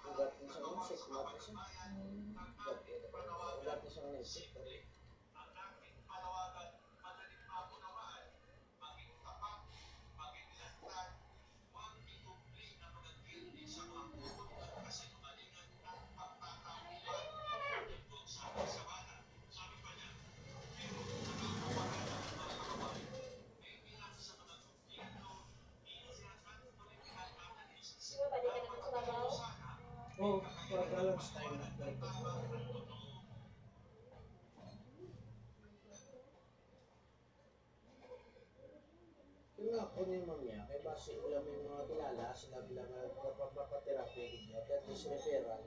ugat na siya insik, ugat na siya. Ugat na siya ng insik. Oh, pag-lunch time na. Yung ako ni ma'am niya, kay base ulam yung mga kilala, sila bilang magpapaterapy niya, at least referral.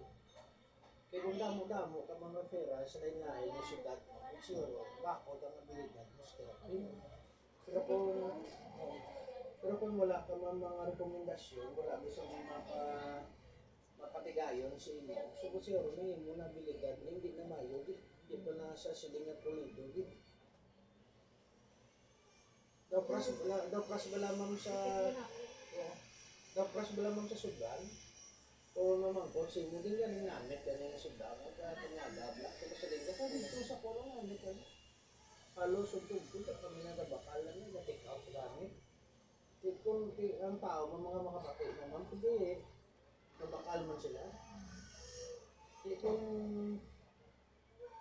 Kaya kung damo-damo ka mga referral, sa lain-lain yung sugat mo, siguro, bakod ang abilidad mo sa therapy. Pero kung wala ka mga rekomendasyon, wala gusto mong mapatigayon sa inyo, so siguro may mo na abilidad, hindi na mayo, di pa na sa siling at pulido, daw pras bala ma'am sa sudan o naman kung sino din yan namit yan yung sudan at pinagabla kung sa lingga ko dito sa kulong namit yan halo sugtog ko kami nagabakalan na gatikaw ko gamit kung ang tao mga makapatid naman kundi nabakal man sila kung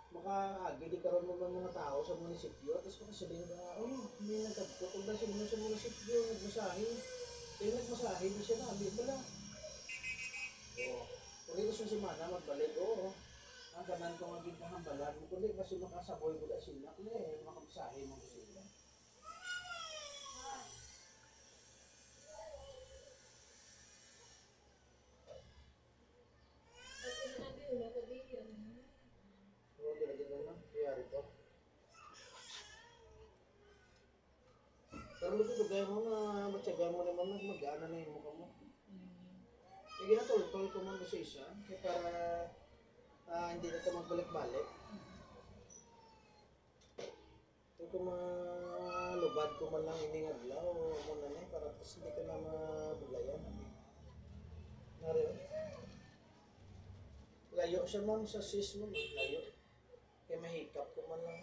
makaagi di karon mo mga tao sa munisipyo tapos makasabihin ka may nagkagpo kung dahil sila sa munisipyo nagmasahe nagmasahe na siya nabi pala kung ito sa simana magbalik ang kanan ko maging kahambalan kundi kasi makasaboy ko na sila kundi makamasahe mo ko sila pero lugay mo na matyaga mo naman mag-ana na yung mukha mo. Yung ginatultol ko mga sa isa para hindi na ito magbalik-balik. Ito kung malubad ko man lang iningagla o muna na para tapos hindi ka na mabulayan. Nariyo. Layo siya ma'am sa sis mo, layo. Kaya mahikap ko man lang.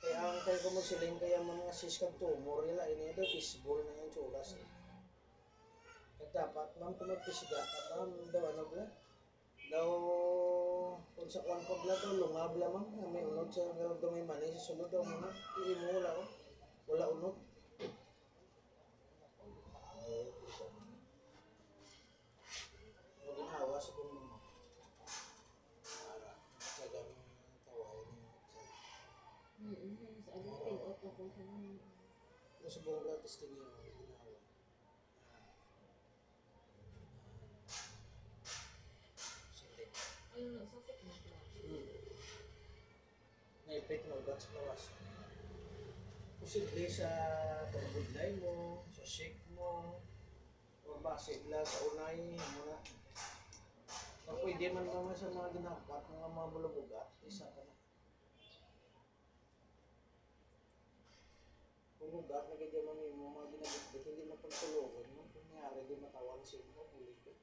Kaya ang kayo ko magsiling kaya mga sis kang tumor nila, ini ito fishbowl na yung tsuras. At dapat ma'am kung magpisiga ka ma'am, daw ano ba? Daw kung sa kwan pag daw lungab la ma'am, may unod sa daw may manay sa sunod daw muna, hindi mo wala unod. Maginhawa sa kung sa buong gratis din yung ginawa. Na-effect na ugat sa kawas. Posible sa pagbudlay mo, sa shake mo, o base lang sa unay mo na. Kung pwede man naman sa mga ginapat, mga bulabugat, isa ka na. Kung ugat na ganyan man yung mga ginagit, hindi mapagtulungan mo. Kung nangyari, di matawag sa inyo, huli ko.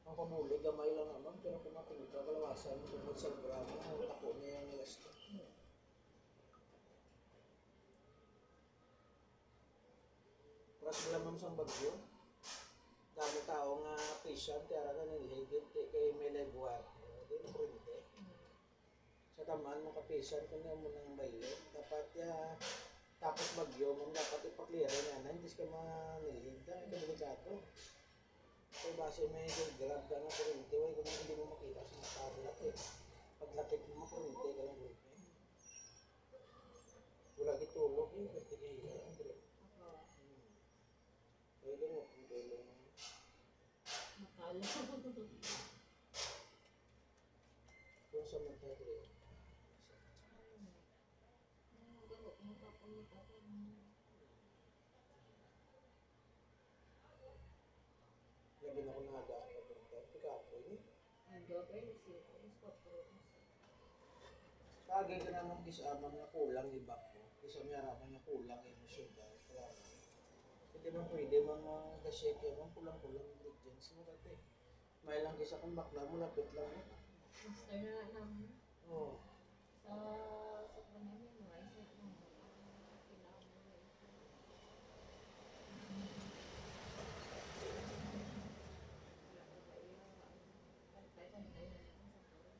Ang pamuli, gamay lang naman, pero kung makinig ka, kalawasan, kung sa gramo, ako niya yung last. Pras lamang sa bagyo, dami tao nga patient, kaya ka nilhigit, kay may leguar. Hindi mo printe. Sa taman mo ka-patient, kung mo nang bailo, dapat tapos bagyo, dapat ipaklira na, hindi ka manilhig, dahil ka delikado. Kaya base may grab ka na kurente, kung hindi mo makita sa mga tablet paglapit mo kurente ka lang kurente. Wala kitulog kasi kaya Andre. Pwede mo kung tulong mo. Makala. Kung sa mata ko labi na ko naga pikapoy ni kagay ka naman isa mga kulang ibak ko isa may harapan na kulang yung sugar Hindi man pwede mga ka-shake yan, pulang-pulang ingredients mo kasi. May lang kisa kung bakla mo, lapit lang. Master na nga namin. Oo. Sa panahon mo, ay sa kailangan mo rin. Wala ka ba iya, pantay-pantay na lang sa karon.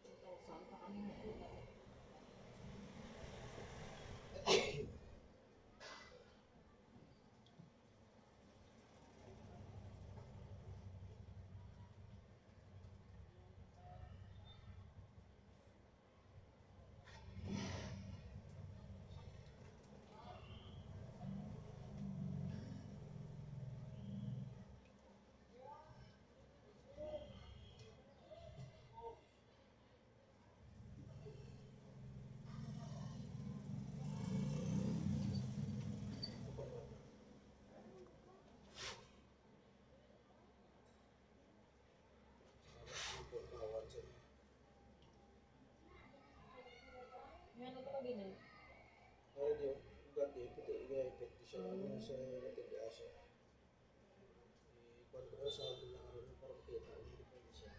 2,000 pa kami na ulan. Yan ito pag ina. Ay, di, gati, piti, ipit siya, ano siya, gati, siya. Kung ano sa akin lang, parang kita, hindi pa siya.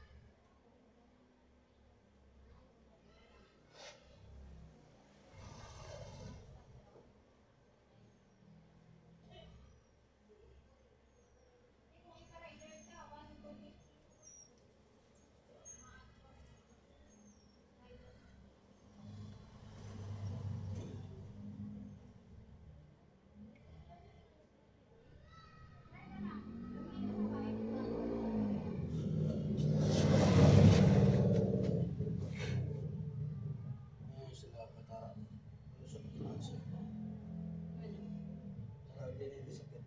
Ay, salamat ha. Lusot naman siya. Ano? Saka hindi sakit.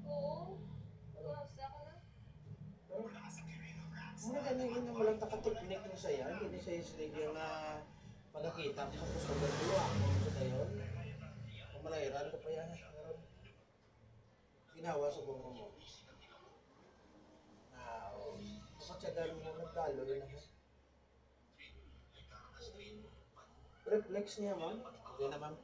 Oo. Basta ka na. Muna ganyan na walang taka-technique ng saya. Hindi siya yung na pagkakita ko sa gusto ng dua. Kung sa tayo, kung malairan ko pa yan. Meron ginawa sa bungo mo. Kapatsagan mo nagdalo yun na. Reflex niya, ma'am. Hindi na, ma'am.